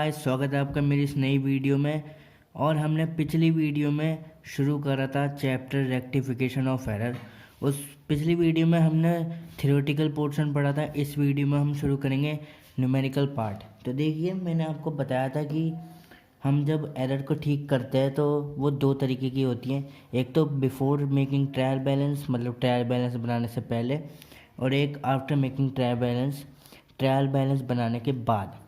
Guys, स्वागत है आपका मेरी इस नई वीडियो में। और हमने पिछली वीडियो में शुरू करा था चैप्टर रेक्टिफिकेशन ऑफ एरर। उस पिछली वीडियो में हमने थ्योरेटिकल पोर्शन पढ़ा था। इस वीडियो में हम शुरू करेंगे न्यूमेरिकल पार्ट। तो देखिए, मैंने आपको बताया था कि हम जब एरर को ठीक करते हैं तो वो दो तरीके की होती हैं। एक तो बिफोर मेकिंग ट्रायल बैलेंस, मतलब ट्रायल बैलेंस बनाने से पहले, और एक आफ्टर मेकिंग ट्रायल बैलेंस बनाने के बाद।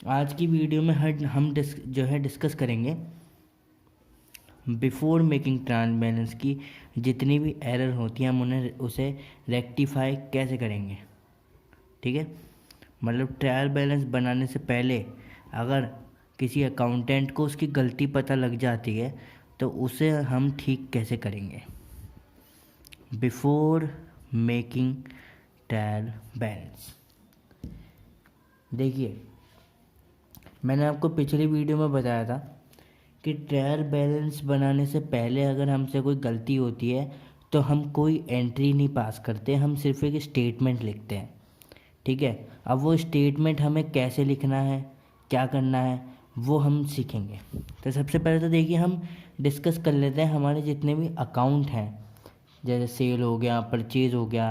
आज की वीडियो में हम डिस्कस करेंगे बिफोर मेकिंग ट्रायल बैलेंस की जितनी भी एरर होती हैं हम उसे रेक्टिफाई कैसे करेंगे। ठीक है, मतलब ट्रायल बैलेंस बनाने से पहले अगर किसी अकाउंटेंट को उसकी गलती पता लग जाती है तो उसे हम ठीक कैसे करेंगे बिफोर मेकिंग ट्रायल बैलेंस। देखिए, मैंने आपको पिछली वीडियो में बताया था कि ट्रायल बैलेंस बनाने से पहले अगर हमसे कोई गलती होती है तो हम कोई एंट्री नहीं पास करते, हम सिर्फ एक स्टेटमेंट लिखते हैं। ठीक है, अब वो स्टेटमेंट हमें कैसे लिखना है, क्या करना है, वो हम सीखेंगे। तो सबसे पहले तो देखिए, हम डिस्कस कर लेते हैं हमारे जितने भी अकाउंट हैं, जैसे सेल हो गया, परचेज हो गया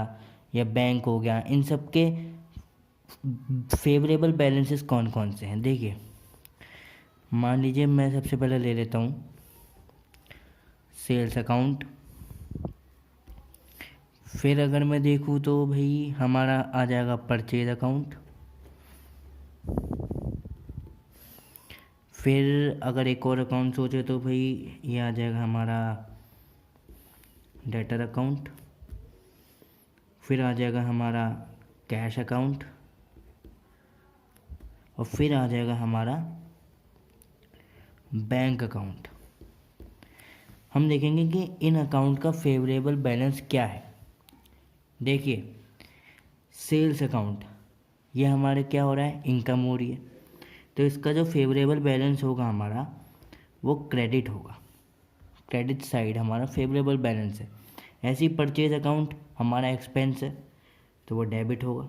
या बैंक हो गया, इन सब के फेवरेबल बैलेंसेस कौन कौन से हैं। देखिए, मान लीजिए मैं सबसे पहले ले लेता हूँ सेल्स अकाउंट। फिर अगर मैं देखूँ तो भाई हमारा आ जाएगा परचेज अकाउंट। फिर अगर एक और अकाउंट सोचे तो भाई ये आ जाएगा हमारा डेटर अकाउंट। फिर आ जाएगा हमारा कैश अकाउंट, और फिर आ जाएगा हमारा बैंक अकाउंट। हम देखेंगे कि इन अकाउंट का फेवरेबल बैलेंस क्या है। देखिए, सेल्स अकाउंट, ये हमारे क्या हो रहा है, इनकम हो रही है, तो इसका जो फेवरेबल बैलेंस होगा हमारा वो क्रेडिट होगा। क्रेडिट साइड हमारा फेवरेबल बैलेंस है। ऐसे ही परचेज अकाउंट हमारा एक्सपेंस है तो वो डेबिट होगा।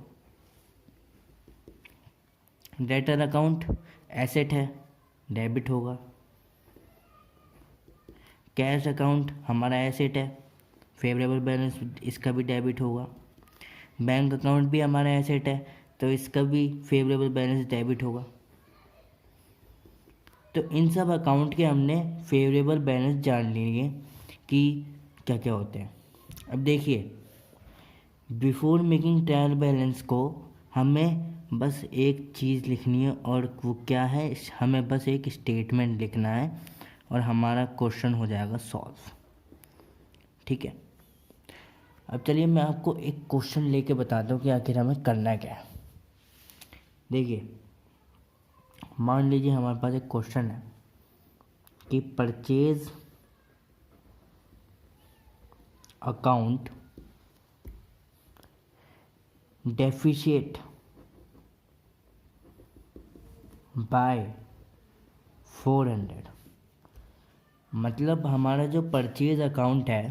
डेटर अकाउंट एसेट है, डेबिट होगा। कैश अकाउंट हमारा एसेट है, फेवरेबल बैलेंस इसका भी डेबिट होगा। बैंक अकाउंट भी हमारा एसेट है तो इसका भी फेवरेबल बैलेंस डेबिट होगा। तो इन सब अकाउंट के हमने फेवरेबल बैलेंस जान लिए कि क्या क्या होते हैं। अब देखिए, बिफोर मेकिंग ट्रायल बैलेंस को हमें बस एक चीज़ लिखनी है, और वो क्या है, हमें बस एक स्टेटमेंट लिखना है और हमारा क्वेश्चन हो जाएगा सॉल्व। ठीक है, अब चलिए मैं आपको एक क्वेश्चन लेके बताता हूँ कि आखिर हमें करना क्या है। देखिए, मान लीजिए हमारे पास एक क्वेश्चन है कि परचेज अकाउंट डेफिशिएट बाय 400। मतलब हमारा जो परचेज अकाउंट है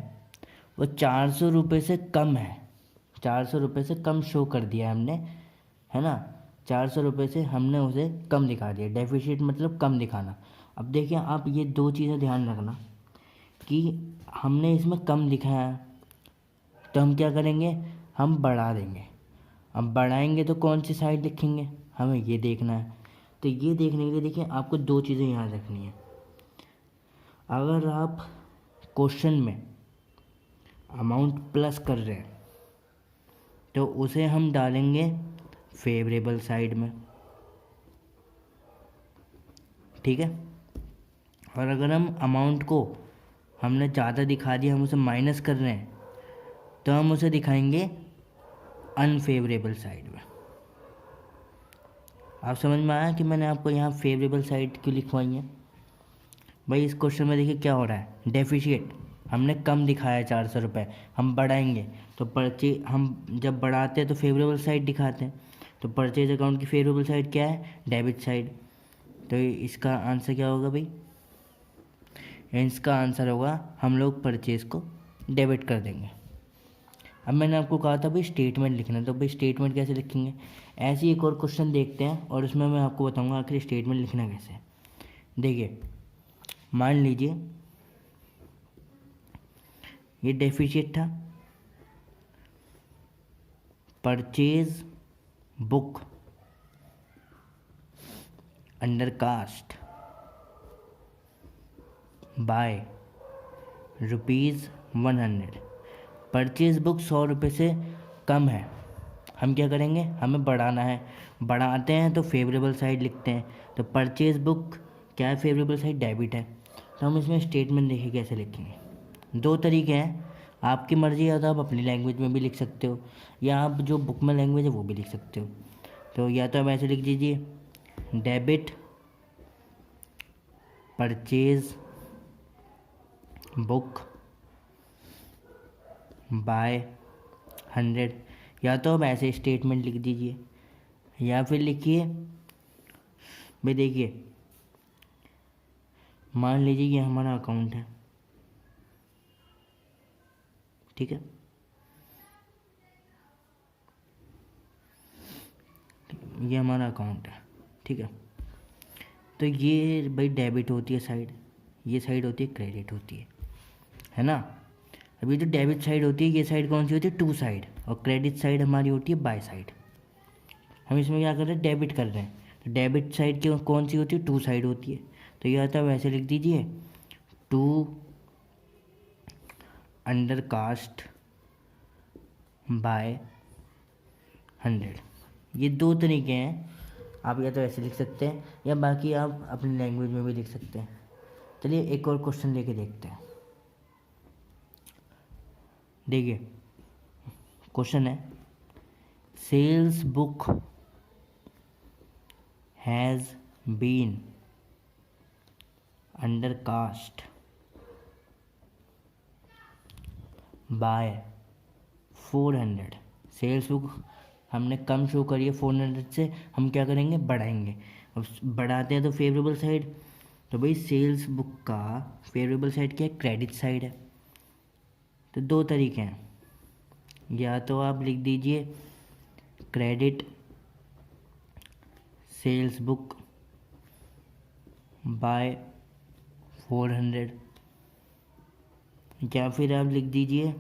वो 400 रुपये से कम है। 400 रुपये से कम शो कर दिया हमने, है ना। 400 रुपये से हमने उसे कम दिखा दिया। डेफिशिएट मतलब कम दिखाना। अब देखिए, आप ये दो चीज़ें ध्यान रखना कि हमने इसमें कम दिखाया तो हम क्या करेंगे, हम बढ़ा देंगे। अब बढ़ाएंगे तो कौन सी साइड लिखेंगे, हमें ये देखना है। तो ये देखने के लिए देखिए, आपको दो चीज़ें याद रखनी है। अगर आप क्वेश्चन में अमाउंट प्लस कर रहे हैं तो उसे हम डालेंगे फेवरेबल साइड में। ठीक है, और अगर हम अमाउंट को हमने ज़्यादा दिखा दिया, हम उसे माइनस कर रहे हैं, तो हम उसे दिखाएंगे अनफेवरेबल साइड में। आप समझ में आया कि मैंने आपको यहाँ फेवरेबल साइड क्यों लिखवाई है। भाई, इस क्वेश्चन में देखिए क्या हो रहा है, डेफिशिएट हमने कम दिखाया 400 रुपये, हम बढ़ाएंगे तो हम जब बढ़ाते हैं तो फेवरेबल साइड दिखाते हैं। तो परचेज अकाउंट की फेवरेबल साइड क्या है, डेबिट साइड। तो इसका आंसर क्या होगा भाई, इसका आंसर होगा हम लोग परचेज को डेबिट कर देंगे। अब मैंने आपको कहा था भाई स्टेटमेंट लिखना, तो भाई स्टेटमेंट कैसे लिखेंगे, ऐसे ही एक और क्वेश्चन देखते हैं और उसमें मैं आपको बताऊंगा आखिर स्टेटमेंट लिखना कैसे है। देखिए मान लीजिए ये डेफिसिट था, purchase book undercast by ₹100। Purchase book 100 रुपये से कम है, हम क्या करेंगे, हमें बढ़ाना है, बढ़ाते हैं तो फेवरेबल साइड लिखते हैं। तो परचेज बुक क्या है, फेवरेबल साइड डेबिट है। तो हम इसमें स्टेटमेंट देखिए कैसे लिखेंगे। दो तरीके हैं, आपकी मर्ज़ी है, तो आप अपनी लैंग्वेज में भी लिख सकते हो या आप जो बुक में लैंग्वेज है वो भी लिख सकते हो। तो या तो आप ऐसे लिख दीजिए डेबिट परचेज बुक बाय 100, या तो आप ऐसे स्टेटमेंट लिख दीजिए या फिर लिखिए भाई देखिए मान लीजिए ये हमारा अकाउंट है, ठीक है, ये हमारा अकाउंट है, ठीक है। तो ये भाई डेबिट होती है साइड, ये साइड होती है क्रेडिट होती है ना। अभी जो डेबिट साइड होती है ये साइड कौन सी होती है, टू साइड, और क्रेडिट साइड हमारी होती है बाय साइड। हम इसमें क्या कर रहे हैं, डेबिट कर रहे हैं, तो डेबिट साइड की कौन सी होती है, टू साइड होती है। तो यह आता है वैसे लिख दीजिए टू अंडर कास्ट बाय 100। ये दो तरीके हैं, आप या तो ऐसे लिख सकते हैं या बाकी आप अपनी लैंग्वेज में भी लिख सकते हैं। चलिए एक और क्वेश्चन लेके देखते हैं। देखिए क्वेश्चन है sales book has been undercast by 400। Sales book हमने कम शो करी है 400 से, हम क्या करेंगे, बढ़ाएंगे। अब बढ़ाते हैं तो फेवरेबल साइड, तो भाई सेल्स बुक का फेवरेबल साइड क्या है, क्रेडिट साइड है। तो दो तरीके हैं, या तो आप लिख दीजिए क्रेडिट सेल्स बुक बाय 400, या फिर आप लिख दीजिए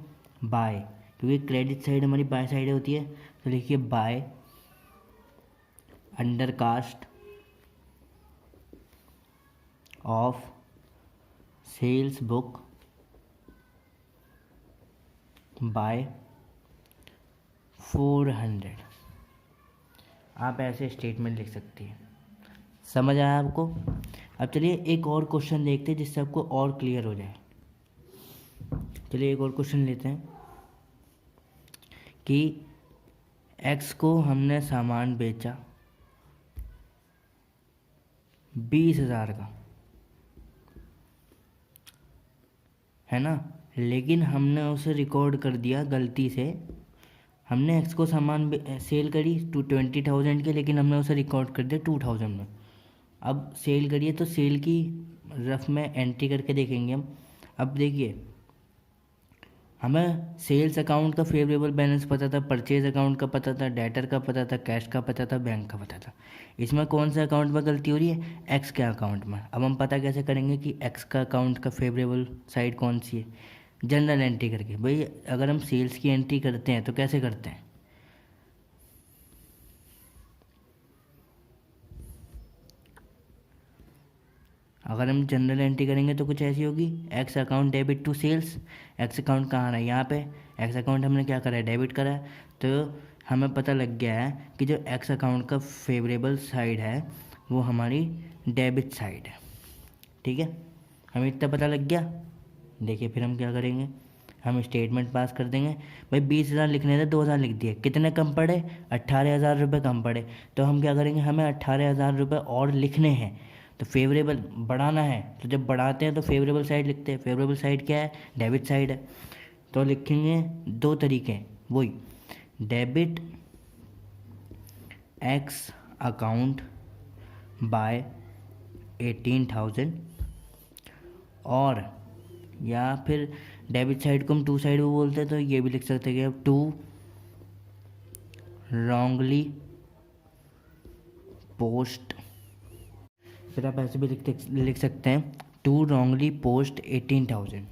बाय, क्योंकि क्रेडिट साइड हमारी बाय साइड होती है, तो लिखिए by undercast of sales book by 400। आप ऐसे स्टेटमेंट लिख सकती हैं। समझ आया आपको। अब चलिए एक और क्वेश्चन देखते हैं जिससे आपको और क्लियर हो जाए। चलिए एक और क्वेश्चन लेते हैं कि एक्स को हमने सामान बेचा 20,000 का, है ना, लेकिन हमने उसे रिकॉर्ड कर दिया गलती से, हमने एक्स को सामान सेल करी 20,000 के, लेकिन हमने उसे रिकॉर्ड कर दिया 2,000 में। अब सेल करिए तो सेल की रफ में एंट्री करके देखेंगे हम। अब देखिए हमें सेल्स अकाउंट का फेवरेबल बैलेंस पता था, परचेज अकाउंट का पता था, डेटर का पता था, कैश का पता था, बैंक का पता था। इसमें कौन से अकाउंट में गलती हो रही है, एक्स के अकाउंट में। अब हम पता कैसे करेंगे कि एक्स का अकाउंट का फेवरेबल साइड कौन सी है, जनरल एंट्री करके। भाई अगर हम सेल्स की एंट्री करते हैं तो कैसे करते हैं, अगर हम जनरल एंट्री करेंगे तो कुछ ऐसी होगी, X account debit to sales. X account कहाँ है, यहाँ पे एक्स अकाउंट हमने क्या करा है, डेबिट करा है। तो हमें पता लग गया है कि जो एक्स अकाउंट का फेवरेबल साइड है वो हमारी डेबिट साइड है, ठीक है। हमें इतना पता लग गया। देखिए फिर हम क्या करेंगे, हम स्टेटमेंट पास कर देंगे। भाई 20,000 लिखने थे, 2,000 लिख दिए, कितने कम पड़े, 18,000 रुपये कम पड़े। तो हम क्या करेंगे, हमें 18,000 रुपये और लिखने हैं, तो फेवरेबल बढ़ाना है। तो जब बढ़ाते हैं तो फेवरेबल साइड लिखते हैं। फेवरेबल साइड क्या है, डेबिट साइड है। तो लिखेंगे दो तरीके हैं, वही डेबिट एक्स अकाउंट बाय 18,000, और या फिर डेबिट साइड को हम टू साइड वो बोलते हैं, तो ये भी लिख सकते हैं कि अब टू रॉन्गली पोस्ट, फिर आप ऐसे भी लिख सकते हैं टू रॉन्गली पोस्ट 18,000।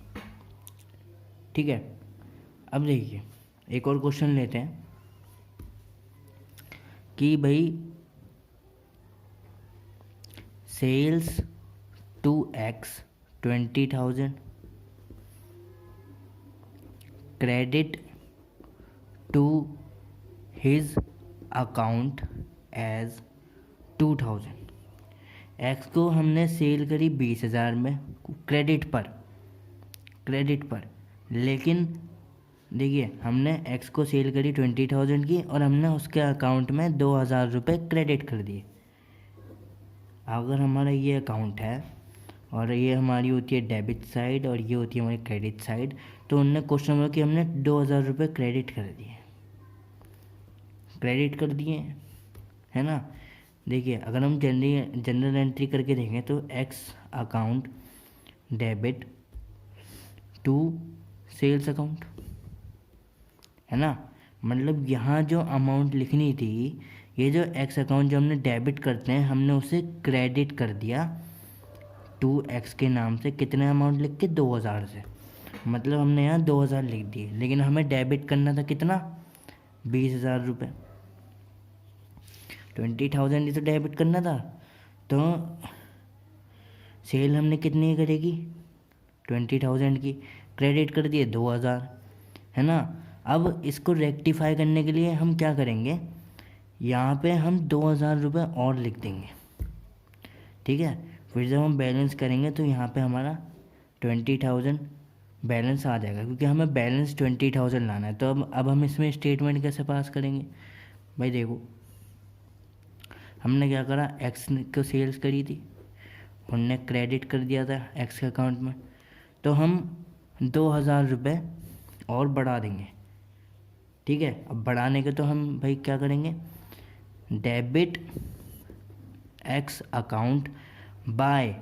ठीक है, अब देखिए एक और क्वेश्चन लेते हैं कि भाई sales to X 20,000 credit to his account as 2,000। X को हमने सेल करी 20,000 में क्रेडिट पर, लेकिन देखिए हमने एक्स को सेल करी 20,000 की और हमने उसके अकाउंट में 2,000 रुपये क्रेडिट कर दिए। अगर हमारा ये अकाउंट है और ये हमारी होती है डेबिट साइड और ये होती है हमारी क्रेडिट साइड, तो उनने क्वेश्चन में कि हमने 2,000 रुपये क्रेडिट कर दिए, है ना। देखिए अगर हम जनरल एंट्री करके देखें तो X account debit to sales account, है ना। मतलब यहाँ जो अमाउंट लिखनी थी, ये जो एक्स अकाउंट जो हमने डेबिट करते हैं हमने उसे क्रेडिट कर दिया टू एक्स के नाम से। कितने अमाउंट लिख के? 2,000 से, मतलब हमने यहाँ 2,000 लिख दिए, लेकिन हमें डेबिट करना था कितना? 20,000 रुपये। 20,000 ही तो डेबिट करना था, तो सेल हमने कितनी करेगी? 20,000 की, क्रेडिट कर दिए 2,000, है ना। अब इसको रेक्टिफाई करने के लिए हम क्या करेंगे, यहाँ पे हम 2,000 रुपये और लिख देंगे, ठीक है। फिर जब हम बैलेंस करेंगे तो यहाँ पे हमारा 20,000 बैलेंस आ जाएगा, क्योंकि हमें बैलेंस 20,000 लाना है। तो अब हम इसमें स्टेटमेंट कैसे पास करेंगे भाई? देखो हमने क्या करा, एक्स को सेल्स करी थी, उनने क्रेडिट कर दिया था एक्स के अकाउंट में, तो हम 2,000 रुपये और बढ़ा देंगे, ठीक है। अब बढ़ाने के तो हम भाई क्या करेंगे, डेबिट एक्स अकाउंट बाय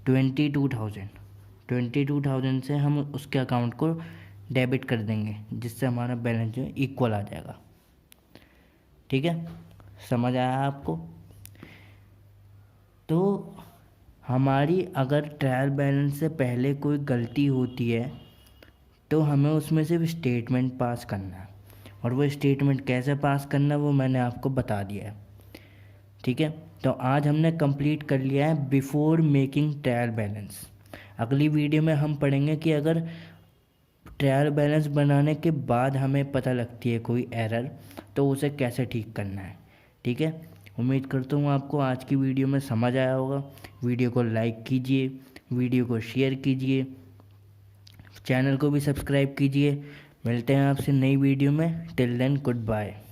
22,000 से हम उसके अकाउंट को डेबिट कर देंगे, जिससे हमारा बैलेंस जो है इक्वल आ जाएगा। ठीक है, समझ आया आपको? तो हमारी अगर ट्रायल बैलेंस से पहले कोई गलती होती है तो हमें उसमें सिर्फ स्टेटमेंट पास करना है, और वो स्टेटमेंट कैसे पास करना है वो मैंने आपको बता दिया है। ठीक है, तो आज हमने कंप्लीट कर लिया है बिफोर मेकिंग ट्रायल बैलेंस। अगली वीडियो में हम पढ़ेंगे कि अगर ट्रायल बैलेंस बनाने के बाद हमें पता लगती है कोई एरर, तो उसे कैसे ठीक करना है। ठीक है, उम्मीद करता हूँ आपको आज की वीडियो में समझ आया होगा। वीडियो को लाइक कीजिए, वीडियो को शेयर कीजिए, चैनल को भी सब्सक्राइब कीजिए। मिलते हैं आपसे नई वीडियो में। Till then good bye.